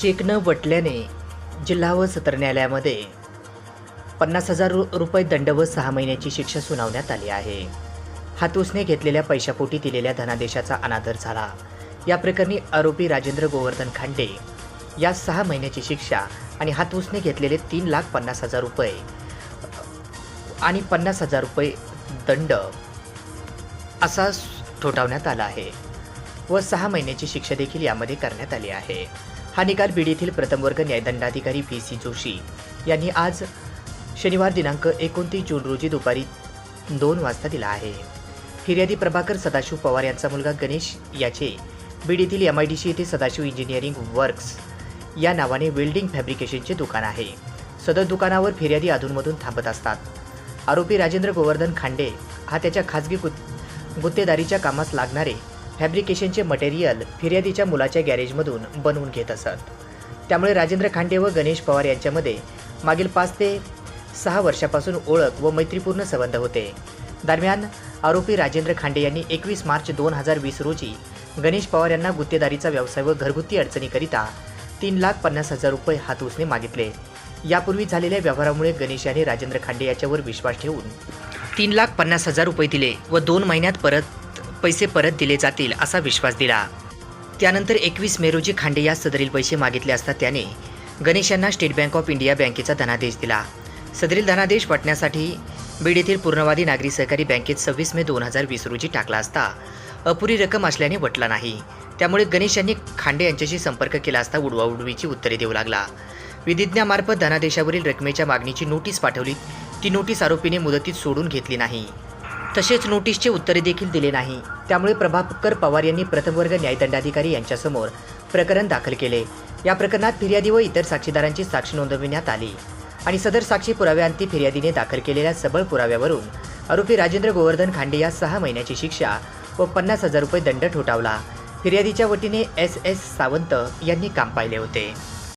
Check न वटल्याने जिल्हा व सत्र न्यायालयामध्ये 50,000 रुपये दंड व 6 महिन्याची शिक्षा सुनावण्यात आली आहे. हातूसने घेतलेल्या पैशापोटी दिलेल्या धनादेशाचा अनादर झाला. या प्रकरणी आरोपी राजेंद्र गोवर्धन खांडे या 6 महिन्याची शिक्षा आणि हातूसने घेतलेले 3,50,000 रुपये आणि 50,000 रुपये दंड असा ठोठावण्यात आला आहे व 6 महिन्याची शिक्षा देखील यामध्ये करण्यात आली आहे. हा निकाल बीड येथील प्रथम वर्ग न्यायदंडाधिकारी VC जोशी यांनी आज शनिवार दिनांक 29 जून रोजी दुपारी 2 वाजता दिला आहे. फिर्यादी प्रभाकर सदाशिव पवार यांचा मुलगा गणेश याचे बीड येथील MIDC येथे सदाशिव इंजिनिअरिंग वर्क्स या नावाने वेल्डिंग फॅब्रिकेशनचे दुकान आहे. सदर दुकानावर फिर्यादी अधूनमधून थांबत असतात. आरोपी राजेंद्र गोवर्धन खांडे हा त्याच्या खाजगी गुत्तेदारीच्या कामास लागणारे फॅब्रिकेशनचे मटेरियल फिर्यादीच्या मुलाच्या गॅरेजमधून बनवून घेत असत. त्यामुळे राजेंद्र खांडे व गणेश पवार यांच्यामध्ये मागील 5 ते 6 वर्षापासून ओळख व मैत्रीपूर्ण संबंध होते. दरम्यान आरोपी राजेंद्र खांडे यांनी 21 मार्च 2020 रोजी गणेश पवार यांना गुत्तेदारीचा व्यवसाय व घरगुती अडचणीकरिता 3,50,000 रुपये हातूसने मागितले. यापूर्वी झालेल्या व्यवहारामुळे गणेश यांनी राजेंद्र खांडे याच्यावर विश्वास ठेवून 3,50,000 रुपये दिले व 2 महिन्यात पैसे परत दिले जातील असा विश्वास दिला. त्यानंतर 21 मे रोजी खांडे यास सदरील पैसे मागितले असता त्याने गणेश यांना स्टेट बँक ऑफ इंडिया बँकेचा धनादेश दिला. सदरील धनादेश वाटण्यासाठी बीड येथील पूर्णवादी नागरी सहकारी बँकेत 26 मे 2020 रोजी टाकला असता अपुरी रक्कम असल्याने वटला नाही. त्यामुळे गणेश यांनी खांडे यांच्याशी संपर्क केला असता उडवाउडवीची उत्तरे देऊ लागला. विधिज्ञामार्फत धनादेशावरील रकमेच्या मागणीची नोटीस पाठवली. ती नोटीस आरोपीने मुदतीत सोडून घेतली नाही. तसेच नोटीसचे उत्तरे देखील दिले नाही. त्यामुळे प्रभाकर पवार यांनी प्रथम वर्ग न्यायदंडाधिकारी यांच्यासमोर प्रकरण दाखल केले. या प्रकरणात फिर्यादी व इतर साक्षीदारांची साक्ष नोंदविण्यात आली आणि सदर साक्षी पुराव्यांती फिर्यादीने दाखल केलेल्या सबळ पुराव्यावरून आरोपी राजेंद्र गोवर्धन खांडे या 6 महिन्याची शिक्षा व 50,000 रुपये दंड ठोठावला. फिर्यादीच्या वतीने SS सावंत यांनी काम पाहिले होते.